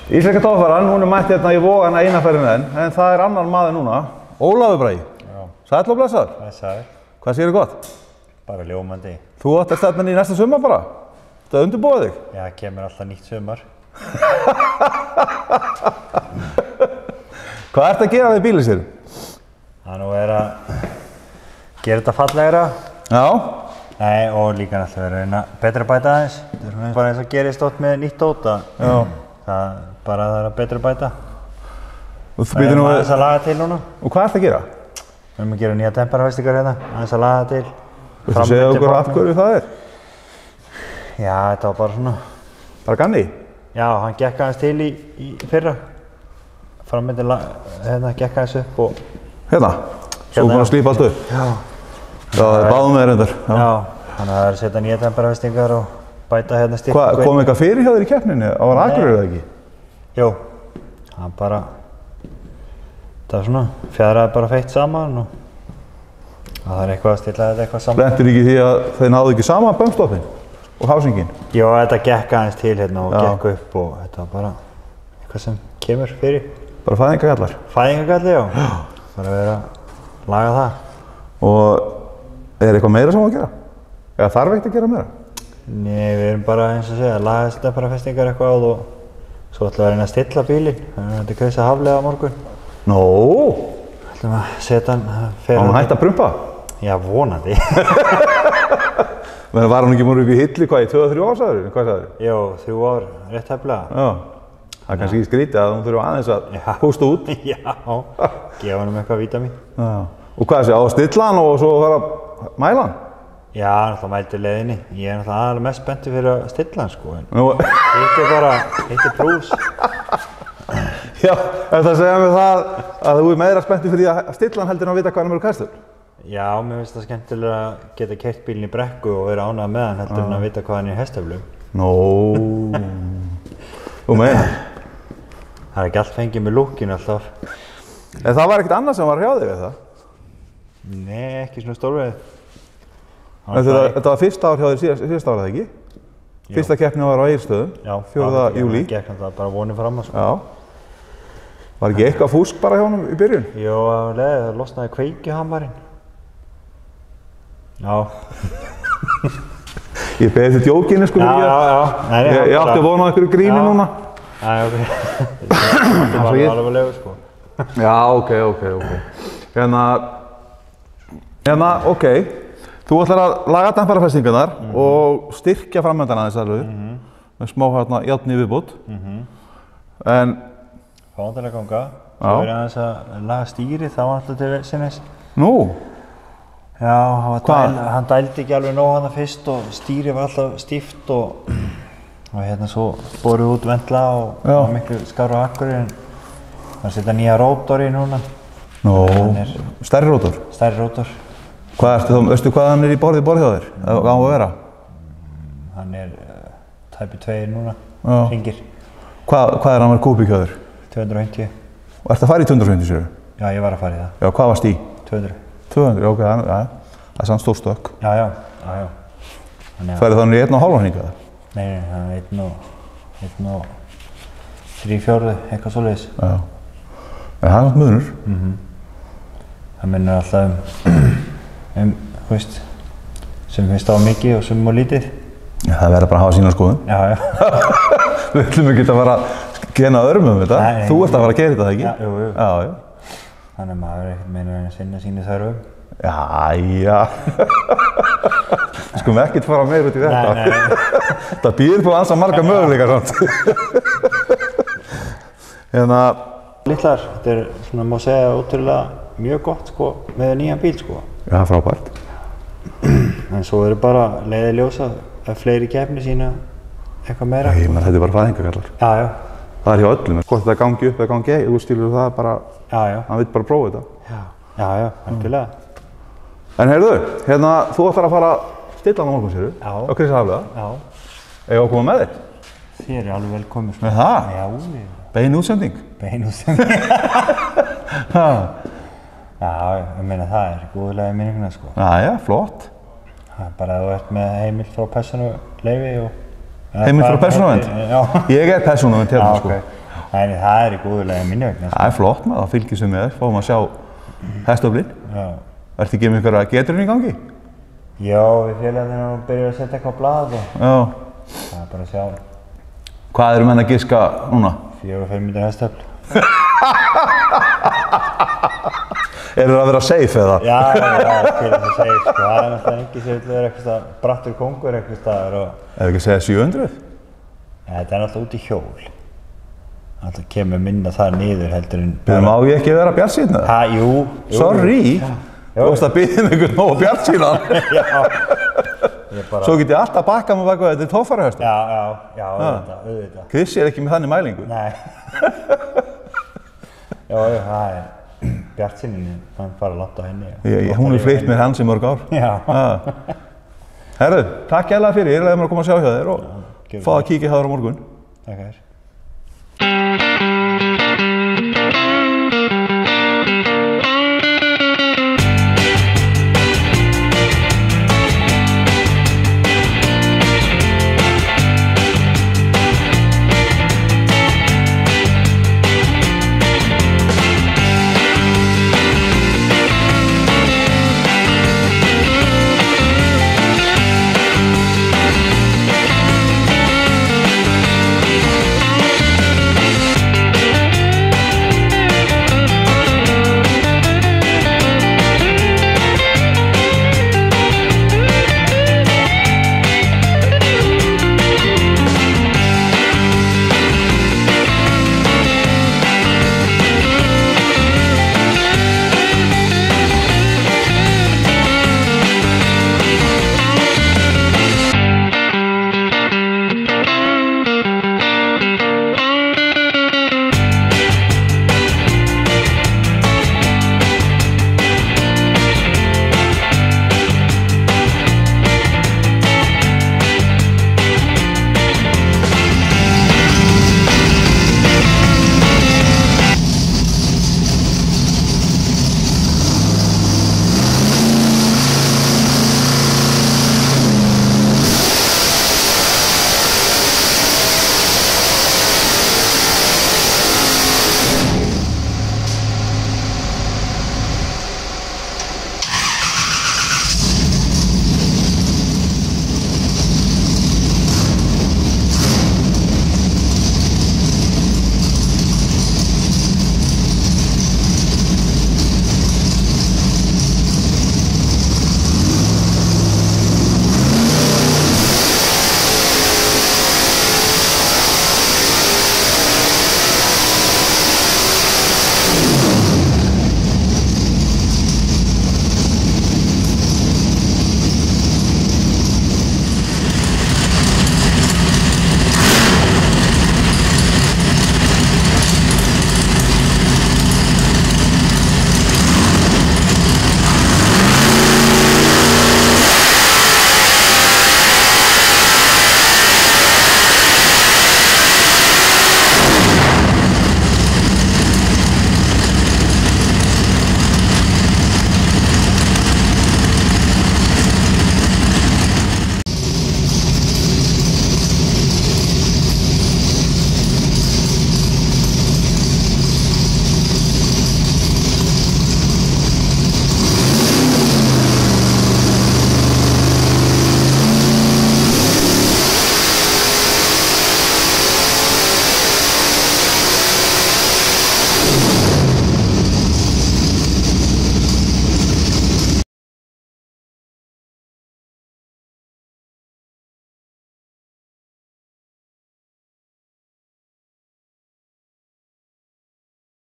Íslenska topparan, hún mætt hérna í Vogana eina ferðina en það annar maður núna, Ólafur Bragi. Já. Sæll og blessaður. Blessaður. Hvað segirðu gott? Bara ljómandi. Þú átt að stefna í næsta sumar bara? Þetta undirbúa þig? Já, kemur alltaf nýtt sumar. Hvað ertu að gera við bílinn sér? Það nú að gera þetta fallegra. Já. Nei, og líka náttúrulega reyna betra bæta aðeins. Þetta bara eins og gerist oft með nýtt dót. Já. Það er að betra bæta. Það er aðeins að laga til núna. Og hvað ertu að gera? Við erum að gera nýja temperafestingar hérna, aðeins að laga til. Viltu segja okkur af hverju það er? Já, þetta var bara svona. Bara ganni? Já, hann gekk aðeins til í fyrra. Frammyndin hérna gekk aðeins upp og... Hérna? Svo búin að slípa allt upp? Já. Það er báðum með reyndar. Já, þannig að það er að setja nýja temperafestingar og bæta hérna styrk. Hvað, kom eitthvað fyrir hjá þér í keppninni? Á var Akureyri eða ekki? Jú, það bara... Það er svona, fjadraði bara feitt saman og... Það er eitthvað að stilla þetta eitthvað saman. Lentir ekki því að þeir náðu ekki saman böngstoppin og hásingin? Jú, þetta gekk aðeins til hérna og gekk upp og þetta var bara eitthvað sem kemur fyrir. Bara fæðingagallar? Fæðingagalli, já. Bara að vera að laga það. Og er eitthvað meira sem á að gera? Eða þarf ekkert að gera meira? Nei, við erum bara eins og segja að laga þessi temperafestingar eitthvað og svo ætlum við að reyna að stilla bílinn. Þetta er kausa haflega á morgun. Nó! Ætlum að setja hann... Á hann hægt að prumpa? Já, vonandi. Men var hann ekki múið upp í hilli hvað í 2-3 ár sagður? Hvað sagður? Jú, 3 ár, rétt hefnilega. Já. Það er kannski ekki skrítið að hún þurfa aðeins að pústa út. Já, gefa hann eitthvað vítamín. Já. Og hvað sé, á að stilla hann og svo fara að mæla hann? Já, náttúrulega mældi leiðinni. Ég er náttúrulega aðalega mest spenntur fyrir að stilla hann sko. Hitt er brús. Já, þetta segja mér það að þú er meira spenntur fyrir að stilla hann heldur en að vita hvað hann eru kastur? Já, mér finnst það skemmtilega að geta keyrt bílinn í brekku og vera ánægður með hann heldur en að vita hvað hann er í hestöflum. Nó, þú meina? Það er ekki allt fengið með lúkkinu alltaf. En það var ekkert annað sem var hjá þig við það? Nei, ekki svona stórveið. Þetta var fyrsta ár hjá þér síðasta árið, ekki? Fyrsta keppni var á Egilsstöðum, 4. júlí. Já, það gekk náttúrulega bara vonið fram að sko. Já. Var ekki eitthvað fúsk bara hjá honum í byrjun? Jó, það losnaði kveikjuhammarinn. Já. Ég beði þetta djókinu sko fyrir ég átti að vona á einhverju gríni núna. Já, ok. Þetta var alveg sko. Já, ok. Hérna, ok. Þú ætlar að laga temperafestingarnar og styrkja framöndan aðeins alveg. Með smá hérna járn í viðbót. En... Fáum til að ganga. Svo er aðeins að laga stýrið, það var alltaf til sinnes. Nú? Já, hann dældi ekki alveg nóg hana fyrst og stýrið var alltaf stíft og hérna svo boruð út ventla og var miklu skárra á Akureyri en það setja nýja rótor í núna. Nó, stærri rótor? Stærri rótor. Hvað ertu þá, veistu hvað hann er í borð hjá þér? Eða hvað á að vera? Hann er tæpi 2 núna, hringir. Hvað er hann með kúbík hjá þér? 250. Og ertu að fara í 250 sér? Já, ég var að fara í það. Já, hvað varst í? 200, 200, ok, það er sann stór stökk. Já. Færið þannig í 1,5 hringa það? Nei, það er 1 og 3/4, eitthvað svoleiðis. Já. En það er nátt munur. Það munur alltaf þú veist, sem finnst á mikið og sem á lítið. Já, það verður bara að hafa sína skoðun. Já. Við ætlum ekki að fara að gena öðrum þetta. Þú ert að fara að gera þetta, ekki? Jú. Já. Þannig að maður ekkert meina að sinna sínu þörfum. Jæja. Skulum ekkert fara meir út í þetta. Nei. Það býður på ansa marga möguleikar samt. Hérna... Litlar, þetta er svona, má segja, ótrúlega mjög gott sko, með nýjan bíl sko. Já, frábært. En svo eru bara leiðið ljósa að fleiri keppni sína eitthvað meira. Nei, menn þetta er bara fæðingagallar. Já. Það er hjá öllum. Hvort þetta gangi upp eða gangi ekki, þú skilur það bara... Já. Hann vill bara prófa þetta. Já, algjörlega. En heyrðu, hérna, þú ætlar að fara að stilla hann á morgun, séru? Já. Á Krissa Hafliða? Já. Eigum að koma með þér? Þið eru alveg velkomin. Með það? Já. Bein útsending? Bein útsending. Já, ég meina það er góðlega í minninguna sko. Já, flott. Það er bara að þú ert með heimild frá persónuleyfi og... Heimild frá persónuvernd? Já. Ég er persónuvernd hérna sko. Já, ok. Nei, það er í góðu lagi minni vegna. Það flott maður, það fylgir sem með, fáum að sjá hestöflin. Já. Ertu ekki með einhverja geturinn í gangi? Já, við félagarnir erum að byrja að setja eitthvað á blað og það er bara að sjá. Hvað eru menn að giska núna? 4-5 hestöfl. Eru það að vera safe eða? Já, til þess að safe, sko. Það er náttúrulega ekki sem vil vera eitthvað brattur kongur eitthvað staðar og... Ef ekki segja 700? Þetta er náttúrulega út í hjól. Það kemur minna það niður heldur en... Má ég ekki vera bjartsýnn eða? Jú. Sorry, þú veist að biðja mig einhvern nógu bjartsýnnan. Já. Svo get ég alltaf bakkað mig bak við þetta í tóffarahestum. Já, auðvitað. Krissi er ekki með þannig mælingu. Nei. Já, það er bjartsýnin, hann fara langt á henni. Hún fylgt mér hans í mörg ár. Já. Herru, takk hérlega fyrir, ég er leiðið mér að koma að sjá hjá þér og fá að kíkja hjá þér á morgun. Takk þér.